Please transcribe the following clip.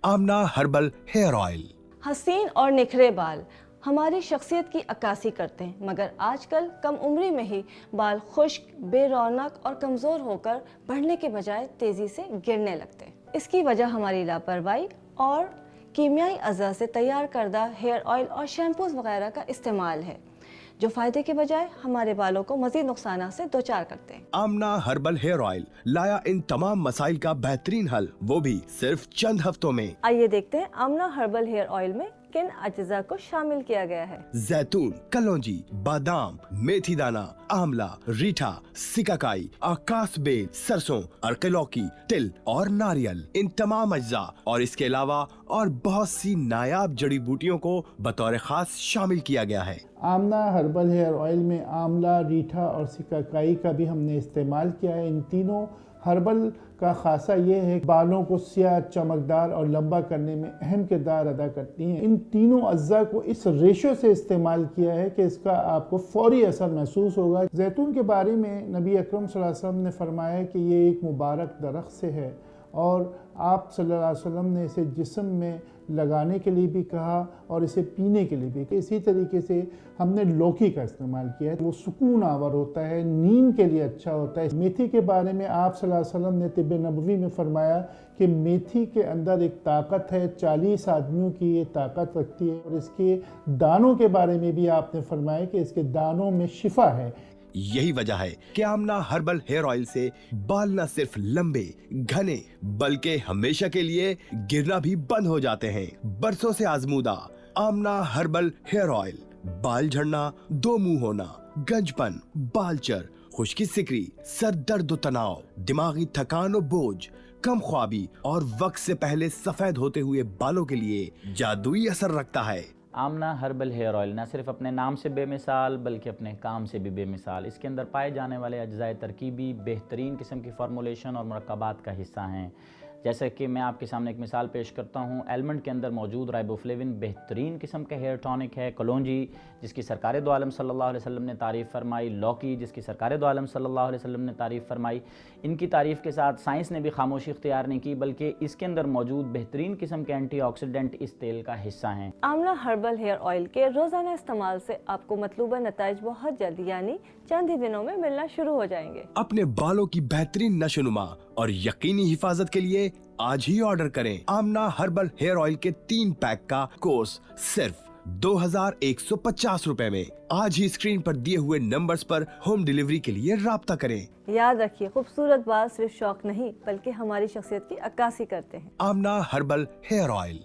आमना herbal hair oil. हसीन और निखरे बाल हमारी शख्सियत की अक्कासी करते हैं, मगर आजकल कम उम्री में ही बाल खुश्क, बेरौनक और कमज़ोर होकर बढ़ने के बजाय तेज़ी से गिरने लगते हैं। इसकी वजह हमारी लापरवाही और कीमियाई अज़ा से तैयार करदा हेयर ऑयल और शैम्पूज़ वगैरह का इस्तेमाल है, जो फ़ायदे के बजाय हमारे बालों को मज़ीद नुकसान से दोचार करते हैं। आमना हर्बल हेयर ऑयल लाया इन तमाम मसाइल का बेहतरीन हल, वो भी सिर्फ चंद हफ्तों में। आइए देखते हैं आमना हर्बल हेयर ऑयल में किन अज्जा को शामिल किया गया है। जैतून, कलौंजी, बादाम, मेथी दाना, आंवला, रीठा, सिकाकाई, आकाश बेल, सरसों, अरके लौकी, तिल और नारियल, इन तमाम अज्जा और इसके अलावा और बहुत सी नायाब जड़ी बूटियों को बतौर खास शामिल किया गया है। आमना हर्बल हेयर ऑयल में आंवला, रीठा और सिकाकाई का भी हमने इस्तेमाल किया है। इन तीनों हर्बल का खासा ये है, बालों को सियाह, चमकदार और लंबा करने में अहम किरदार अदा करती हैं। इन तीनों अज्जा को इस रेशो से इस्तेमाल किया है कि इसका आपको फौरी असर महसूस होगा। जैतून के बारे में नबी अकरम सल्लल्लाहु अलैहि वसल्लम ने फरमाया कि ये एक मुबारक दरख्त से है और आप सल्लल्लाहु अलैहि वसल्लम ने इसे जिस्म में लगाने के लिए भी कहा और इसे पीने के लिए भी। इसी तरीके से हमने लौकी का इस्तेमाल किया है, वो सुकून आवर होता है, नींद के लिए अच्छा होता है। मेथी के बारे में आप सल्लल्लाहु अलैहि वसल्लम ने तिब्ब नबवी में फरमाया कि मेथी के अंदर एक ताकत है, 40 आदमियों की ये ताकत रखती है। और इसके दानों के बारे में भी आपने फरमाया कि इसके दानों में शिफा है। यही वजह है कि आमना हर्बल हेयर ऑयल से बाल न सिर्फ लंबे, घने, बल्कि हमेशा के लिए गिरना भी बंद हो जाते हैं। बरसों से आजमूदा आमना हर्बल हेयर ऑयल बाल झड़ना, दो मुंह होना, गंजपन, बालचर, खुश्की सिकरी, सर दर्द तनाव, दिमागी थकान और बोझ, कम ख्वाबी और वक्त से पहले सफेद होते हुए बालों के लिए जादुई असर रखता है। आमना हर्बल हेयर ऑयल न सिर्फ अपने नाम से बेमिसाल बल्कि अपने काम से भी बेमिसाल। इसके अंदर पाए जाने वाले अज्जाए तरकीबी बेहतरीन किस्म की फार्मूलेशन और मुरक्कबात का हिस्सा हैं। जैसे कि मैं आपके सामने एक मिसाल पेश करता हूँ। एलमंड के अंदर मौजूद राइबोफ्लेविन बेहतरीन किस्म का हेयर टॉनिक है। कलौंजी जिसकी सरकार दो आलम सल्लल्लाहु अलैहि वसल्लम ने तारीफ़ फरमाई। लौकी जिसकी सरकार दो आलम सल्लल्लाहु अलैहि वसल्लम ने तारीफ़ फरमाई। इनकी तारीफ़ के साथ साइंस ने भी खामोशी इख्तियार नहीं की, बल्कि इसके अंदर मौजूद बेहतरीन किस्म के एंटीऑक्सीडेंट इस तेल का हिस्सा हैं। आमला हर्बल हेयर ऑयल के रोज़ाना इस्तेमाल से आपको मतलूबा नताइज बहुत जल्दी यानी चंद ही दिनों में मिलना शुरू हो जाएंगे। अपने बालों की बेहतरीन नशोनुमा और यकीनी हिफाजत के लिए आज ही ऑर्डर करें। आमना हर्बल हेयर ऑयल के 3 पैक का कोर्स सिर्फ 2150 रुपए में। आज ही स्क्रीन पर दिए हुए नंबर्स पर होम डिलीवरी के लिए राब्ता करें। याद रखिए, खूबसूरत बाल सिर्फ शौक नहीं बल्कि हमारी शख्सियत की अक्कासी करते हैं। आमना हर्बल हेयर ऑयल।